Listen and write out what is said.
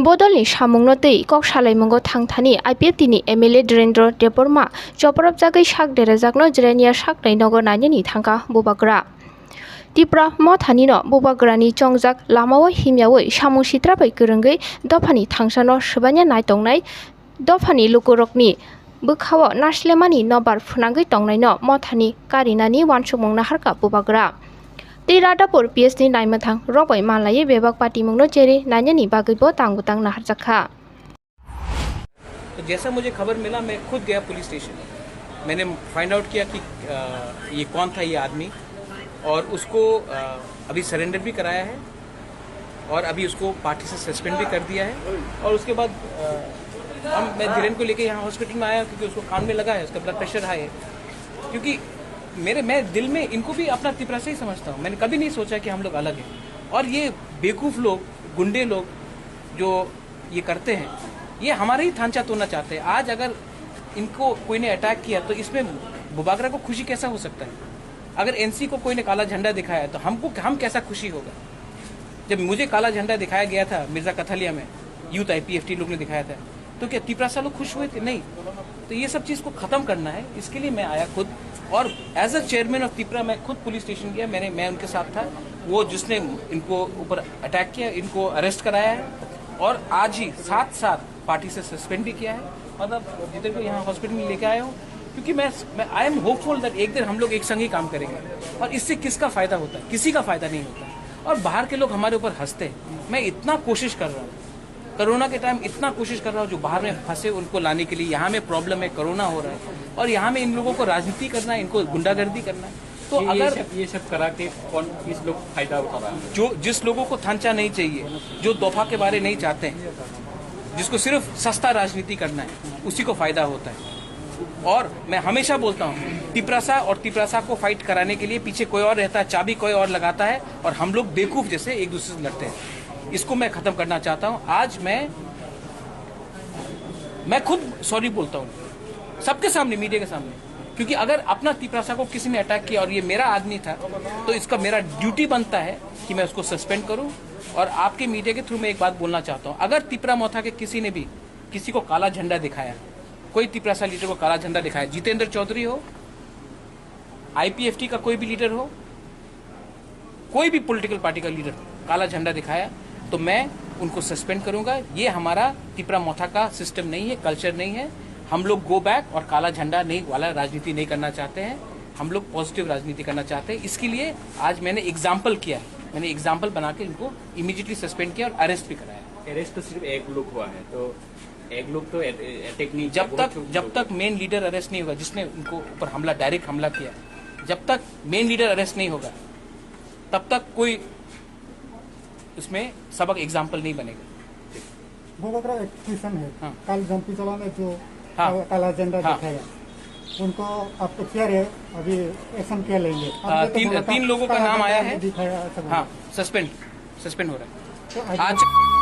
Bodolni samungno tei kok salaimungo thangthani IPFT ni MLA Dhirendra Deborma choprap jagai sak derejakno Jirania saknai nogo nainani thangka bubagra. Tipra mothani no bubagrani chongjak lamao himyawi samung sitrabai kwrwngwi dofani thangsano swbanya naitongnai dofani lukurokni bwkhao naslemani nobar phunangwi tongnai no mothani karinani wansukmung naharka bubagra. Tiradapur PSD naimthang robai malai bebak party mungno cheri नाइननी बागैबो तांगुतांग नाहरजखा। तो जैसा मुझे खबर मिला मैं खुद गया police station. मैंने फाइंड आउट किया कि ये कौन था ये आदमी और उसको अभी सरेंडर भी कराया है और अभी उसको पार्टी से सस्पेंड भी कर दिया है। और उसके बाद मैं धीरेन को लेके यहाँ हॉस्पिटल में आया क्योंकि उसको कान में लगा है, उसका ब्लड प्रेशर हाई है। क्योंकि मैं दिल में इनको भी अपना तिपरा से ही समझता हूँ। मैंने कभी नहीं सोचा कि हम लोग अलग हैं। और ये बेवकूफ़ लोग, गुंडे लोग जो ये करते हैं, ये हमारा ही थांचा तोड़ना चाहते हैं। आज अगर इनको कोई ने अटैक किया तो इसमें बुबागरा को खुशी कैसा हो सकता है? अगर एनसी को कोई ने काला झंडा दिखाया तो हम कैसा खुशी होगा? जब मुझे काला झंडा दिखाया गया था मिर्जा कथलिया में, यूथ IPFT लोग ने दिखाया था, तो क्या तिपरासा लोग खुश हुए थे? नहीं। तो ये सब चीज़ को ख़त्म करना है, इसके लिए मैं आया खुद। और as a chairman of Tipra मैं खुद पुलिस स्टेशन गया। मैं उनके साथ था। वो जिसने इनको ऊपर अटैक किया, इनको अरेस्ट कराया है और आज ही साथ पार्टी से सस्पेंड भी किया है। मतलब जिधर को यहाँ हॉस्पिटल में लेके आया हूँ क्योंकि मैं आई एम होपफुल दैट एक दिन हम लोग एक संग ही काम करेंगे। और इससे किसका फ़ायदा होता है? किसी का फ़ायदा नहीं होता है। और बाहर के लोग हमारे ऊपर हंसते हैं। मैं इतना कोशिश कर रहा हूँ, कोरोना के टाइम इतना कोशिश कर रहा हूँ, जो बाहर में फंसे उनको लाने के लिए। यहाँ में प्रॉब्लम है, कोरोना हो रहा है और यहाँ में इन लोगों को राजनीति करना है, इनको गुंडागर्दी करना है। तो अगर ये सब करा के कौन किस लोग फायदा उठा रहा है? जिस लोगों को थांचा नहीं चाहिए, जो दफा के बारे नहीं चाहते हैं, जिसको सिर्फ सस्ता राजनीति करना है, उसी को फायदा होता है। और मैं हमेशा बोलता हूँ, तिपरासा और तिपरासा को फाइट कराने के लिए पीछे कोई और रहता है, चाबी कोई और लगाता है और हम लोग बेवकूफ जैसे एक दूसरे से लड़ते हैं। इसको मैं खत्म करना चाहता हूँ। आज मैं खुद सॉरी बोलता हूँ सबके सामने, मीडिया के सामने, क्योंकि अगर अपना तिपरासा को किसी ने अटैक किया और ये मेरा आदमी था तो इसका मेरा ड्यूटी बनता है कि मैं उसको सस्पेंड करूं। और आपके मीडिया के थ्रू मैं एक बात बोलना चाहता हूं, अगर तिपरा मोथा के किसी ने भी किसी को काला झंडा दिखाया, कोई तिपरासा लीडर को काला झंडा दिखाया, जितेंद्र चौधरी हो, IPFT का कोई भी लीडर हो, कोई भी पॉलिटिकल पार्टी का लीडर काला झंडा दिखाया, तो मैं उनको सस्पेंड करूंगा। ये हमारा तिपरा मोथा का सिस्टम नहीं है, कल्चर नहीं है। हम लोग गो बैक और काला झंडा नहीं वाला राजनीति नहीं करना चाहते हैं। हम लोग पॉजिटिव राजनीति करना चाहते हैं। इसके लिए आज मैंने एग्जाम्पल किया है। मैंने एग्जाम्पल बना के इनको इमीडिएटली सस्पेंड किया और अरेस्ट भी कराया। अरेस्ट तो सिर्फ एक लोग हुआ है, तो एक लोग तो अटैक नहीं। जब तक मेन लीडर अरेस्ट नहीं होगा, जिसने उनको ऊपर हमला, डायरेक्ट हमला किया, जब तक मेन लीडर अरेस्ट नहीं होगा तब तक कोई उसमें सबक एग्जाम्पल नहीं बनेगा। बुबागरा एक क्वेश्चन है। हाँ। कल जंपी चला में जो काला झंडा दिखाया, उनको आप क्या है अभी एक्शन क्या लेंगे? तीन लोगों का नाम आया है। दिखाया, हाँ, सस्पेंड हो रहा है तो आज।